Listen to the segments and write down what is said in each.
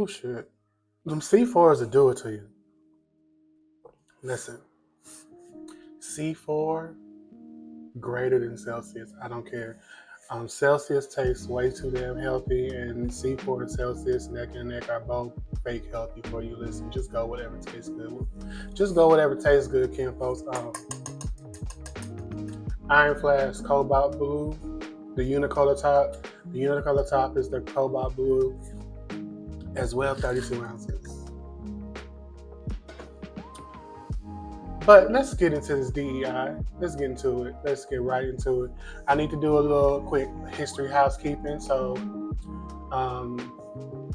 Oh shit. Them C4s will do it to you. Listen, C4 greater than Celsius. I don't care. Celsius tastes way too damn healthy, and C4 and Celsius neck and neck are both fake healthy for you. Listen, just go whatever tastes good. Just go whatever tastes good, Ken folks. Iron Flask Cobalt Blue, the Unicolor top. The Unicolor top is the Cobalt Blue as well, 32 ounces. But let's get into this DEI. Let's get into it. Let's get right into it. I need to do a little quick history housekeeping. So,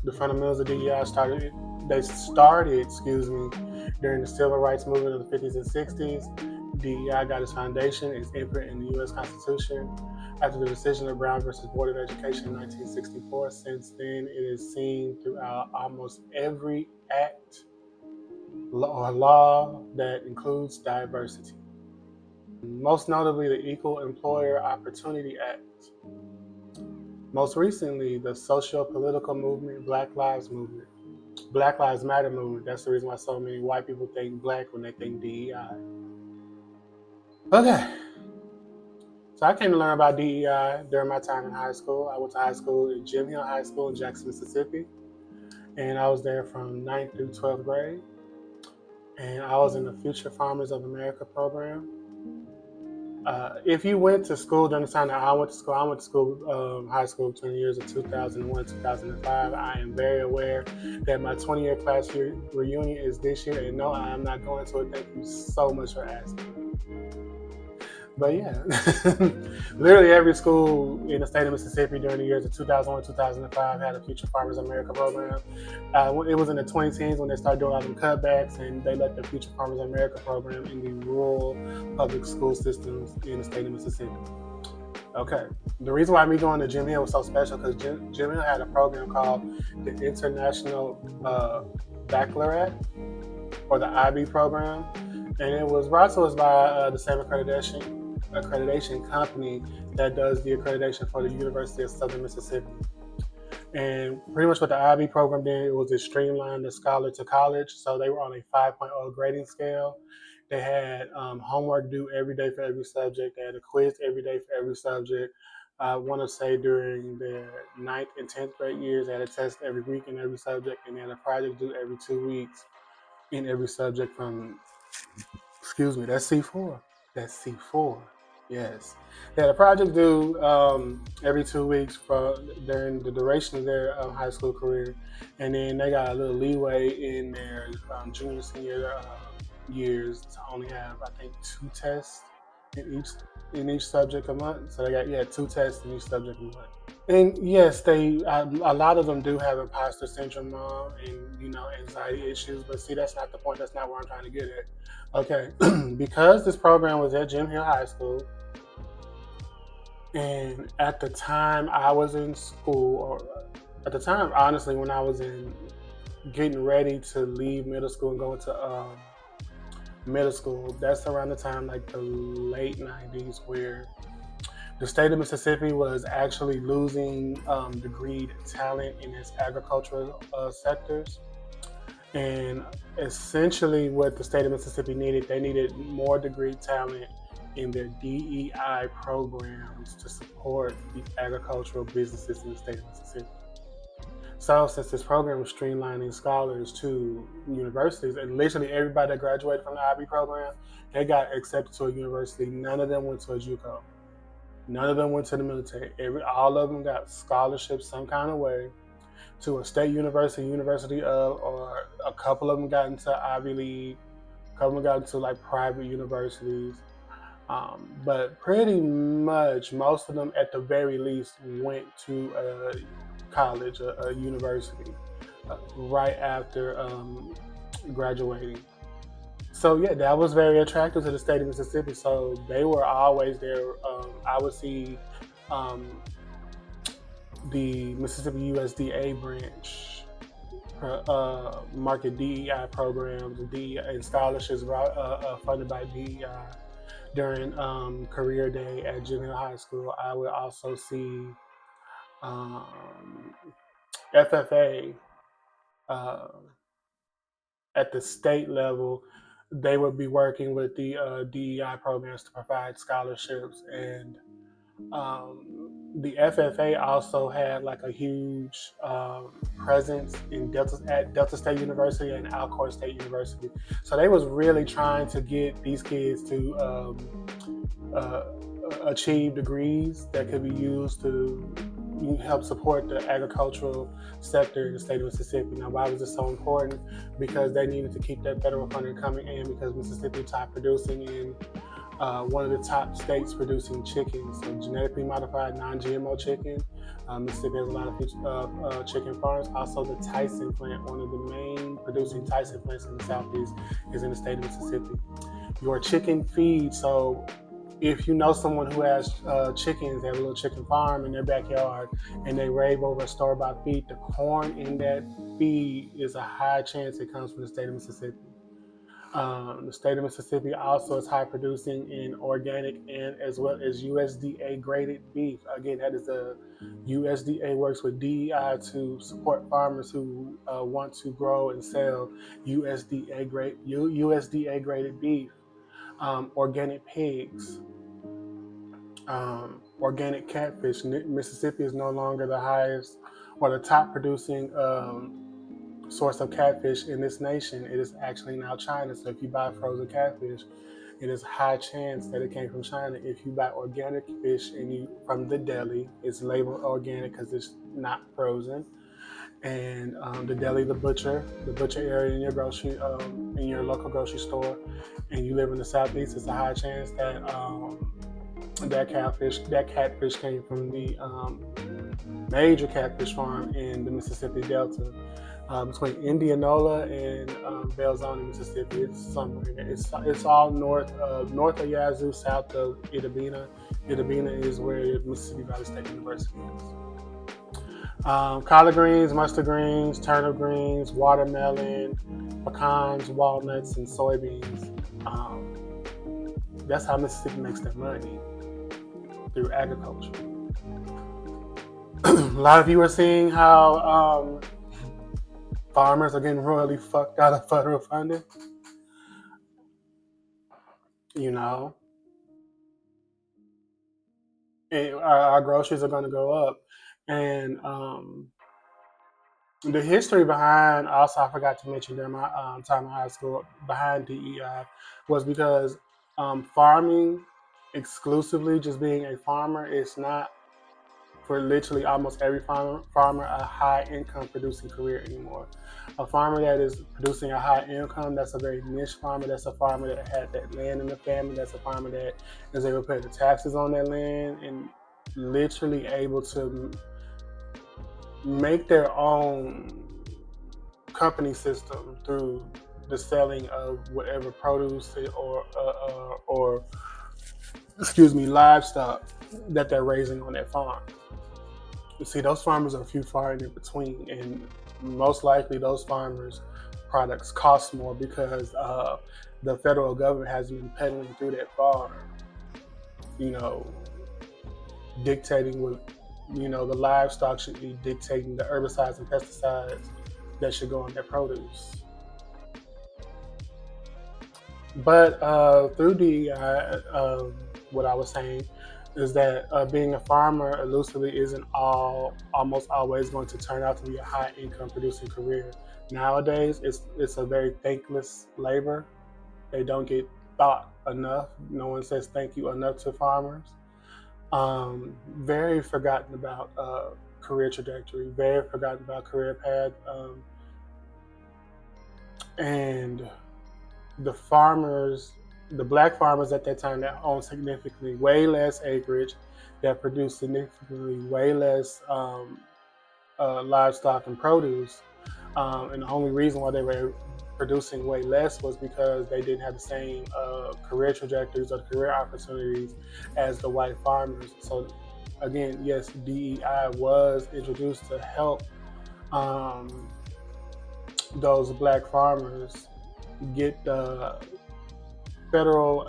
the fundamentals of DEI started, during the civil rights movement of the 50s and 60s. DEI got its foundation, its imprint in the U.S. Constitution. After the decision of Brown versus Board of Education in 1964, since then it is seen throughout almost every act or law that includes diversity. Most notably, the Equal Employer Opportunity Act. Most recently, the socio-political movement, Black Lives Matter movement. That's the reason why so many white people think black when they think DEI. Okay. So I came to learn about DEI during my time in high school. I went to high school at Jim Hill High School in Jackson, Mississippi. And I was there from 9th through 12th grade. And I was in the Future Farmers of America program. If you went to school during the time that I went to school, high school between the years of 2001 2005. I am very aware that my 20-year class reunion is this year, and no, I am not going to it. Thank you so much for asking. But yeah, literally every school in the state of Mississippi during the years of 2001 2005 had a Future Farmers America program. It was in the 2010s when they started doing all them cutbacks, and they let the Future Farmers America program in the rural public school systems in the state of Mississippi. Okay, the reason why me going to Jim Hill was so special because Jim Hill had a program called the International Baccalaureate, or the IB program, and it was brought to us by the same accreditation company that does the accreditation for the University of Southern Mississippi. And pretty much what the IB program did, it was to streamline the scholar to college. So they were on a 5.0 grading scale. They had homework due every day for every subject. They had a quiz every day for every subject. I want to say during their 9th and 10th grade years, they had a test every week in every subject, and they had a project due every 2 weeks in every subject that's C4. That's C4. Yes. They had a project due every 2 weeks during the duration of their high school career. And then they got a little leeway in their junior, senior years to only have, I think, 2 tests in each subject a month. So they got 2 tests in each subject a month. And yes, a lot of them do have imposter syndrome and anxiety issues. But see, that's not the point. That's not where I'm trying to get at. Okay, because this program was at Jim Hill High School, and at the time I was in school, or at the time, honestly, when I was getting ready to leave middle school and go into middle school, that's around the time, like the late 90s, where the state of Mississippi was actually losing degreed talent in its agricultural sectors. And essentially what the state of Mississippi needed, they needed more degreed talent in their DEI programs to support the agricultural businesses in the state of Mississippi. So since this program was streamlining scholars to universities, and literally everybody that graduated from the IB program, they got accepted to a university. None of them went to a JUCO. None of them went to the military. All of them got scholarships some kind of way to a state university of, or a couple of them got into Ivy League, a couple of them got into like private universities. But pretty much most of them, at the very least, went to a college, a university, right after graduating. So yeah, that was very attractive to the state of Mississippi. So they were always there. I would see the Mississippi USDA branch market DEI programs and scholarships funded by DEI during career day at Jim Hill High School. I would also see FFA uh, at the state level, they would be working with the DEI programs to provide scholarships. And the FFA also had like a huge presence in Delta State University and Alcorn State University. So they was really trying to get these kids to uh, achieve degrees that could be used to help support the agricultural sector in the state of Mississippi. Now, why was this so important? Because they needed to keep that federal funding coming in, because Mississippi top producing in one of the top states producing chicken, so genetically modified non-GMO chicken. Mississippi has a lot of chicken farms. Also, the Tyson plant, one of the main producing Tyson plants in the southeast, is in the state of Mississippi. Your chicken feed, so if you know someone who has chickens, they have a little chicken farm in their backyard, and they rave over store-bought feed, the corn in that feed is a high chance it comes from the state of Mississippi. The state of Mississippi also is high producing in organic and as well as USDA graded beef. Again, that is the USDA works with DEI to support farmers who want to grow and sell USDA graded beef, organic pigs, organic catfish. Mississippi is no longer the highest or the top producing source of catfish in this nation. It is actually now China. So if you buy frozen catfish, it is a high chance that it came from China. If you buy organic fish and you from the deli, it's labeled organic because it's not frozen. And the deli, the butcher area in your in your local grocery store, and you live in the southeast, it's a high chance that that catfish came from the major catfish farm in the Mississippi Delta. Between Indianola and Belzoni, Mississippi, it's somewhere in there. It's all north of Yazoo, south of Itabena. Itabena is where Mississippi Valley State University is. Collard greens, mustard greens, turnip greens, watermelon, pecans, walnuts, and soybeans. That's how Mississippi makes their money, through agriculture. A lot of you are seeing how farmers are getting royally fucked out of federal funding. You know, and our groceries are going to go up. And the history behind, also, I forgot to mention during my time in high school, behind DEI was because farming exclusively, just being a farmer, is not for literally almost every farmer a high income producing career anymore. A farmer that is producing a high income, that's a very niche farmer. That's a farmer that had that land in the family. That's a farmer that is able to pay the taxes on that land and literally able to make their own company system through the selling of whatever produce or livestock that they're raising on that farm. You see, those farmers are few far and in between, and most likely those farmers' products cost more because the federal government hasn't been peddling through that farm, dictating what the livestock should be, dictating the herbicides and pesticides that should go on their produce. But through what I was saying is that being a farmer elusively isn't almost always going to turn out to be a high income producing career. Nowadays, it's a very thankless labor. They don't get thought enough. No one says thank you enough to farmers. Very forgotten about career trajectory, very forgotten about career path, and the black farmers at that time that owned significantly way less acreage, that produced significantly way less livestock and produce, and the only reason why they were producing way less was because they didn't have the same career trajectories or career opportunities as the white farmers. So again, yes, DEI was introduced to help those black farmers get the federal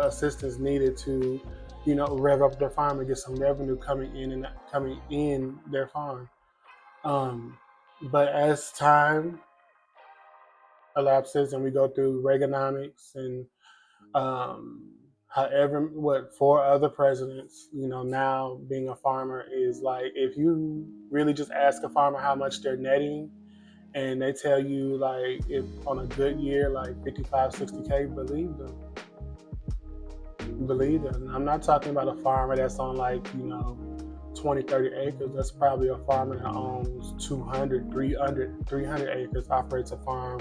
assistance needed to, rev up their farm and get some revenue coming in their farm. But as time elapses and we go through Reaganomics and um, however, what, four other presidents, now being a farmer is like, if you really just ask a farmer how much they're netting and they tell you like if on a good year like 55, 60K, believe them. I'm not talking about a farmer that's on like 20, 30 acres. That's probably a farmer that owns 200, 300 acres, operates a farm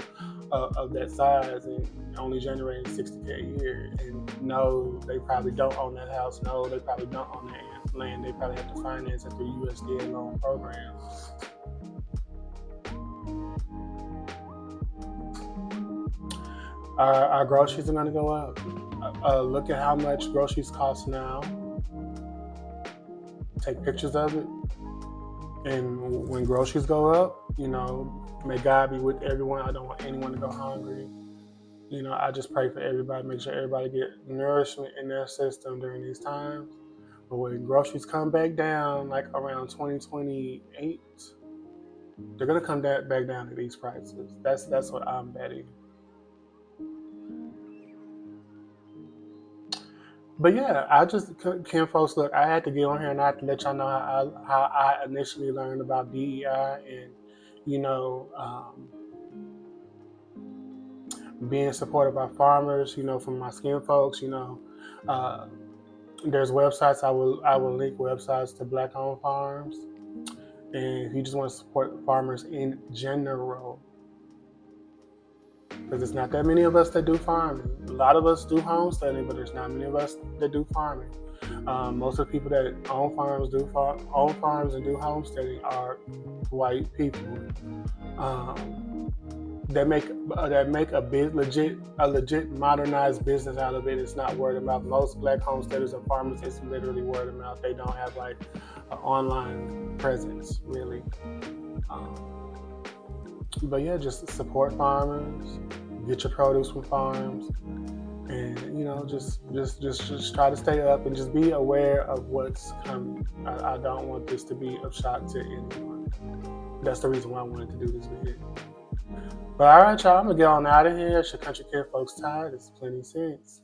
of that size and only generating 60K a year. And no, they probably don't own that house. No, they probably don't own that land. They probably have to finance it through USDA loan programs. Our groceries are going to go up. Look at how much groceries cost now. Take pictures of it. And when groceries go up, may God be with everyone. I don't want anyone to go hungry. I just pray for everybody, make sure everybody get nourishment in their system during these times. But when groceries come back down, like around 2028, they're gonna come back down to these prices. That's what I'm betting. But yeah, I just, Kim, folks, look, I had to get on here and I had to let y'all know how I initially learned about DEI and you know um, being supported by farmers. From my skin folks. Uh, there's websites. I will link websites to black-owned farms, and if you just want to support farmers in general, because there's not that many of us that do farming. A lot of us do homesteading, but there's not many of us that do farming. Most of the people that own farms and do homesteading are white people. Um, that make a legit modernized business out of it. It's not word of mouth. Most black homesteaders and farmers, it's literally word of mouth. They don't have like an online presence really. Um, but yeah, just support farmers, get your produce from farms, and just try to stay up and just be aware of what's coming. I don't want this to be of shock to anyone. That's the reason why I wanted to do this video. But all right, y'all, I'm gonna get on out of here. It's your country kid folks tired. It's plenty sense.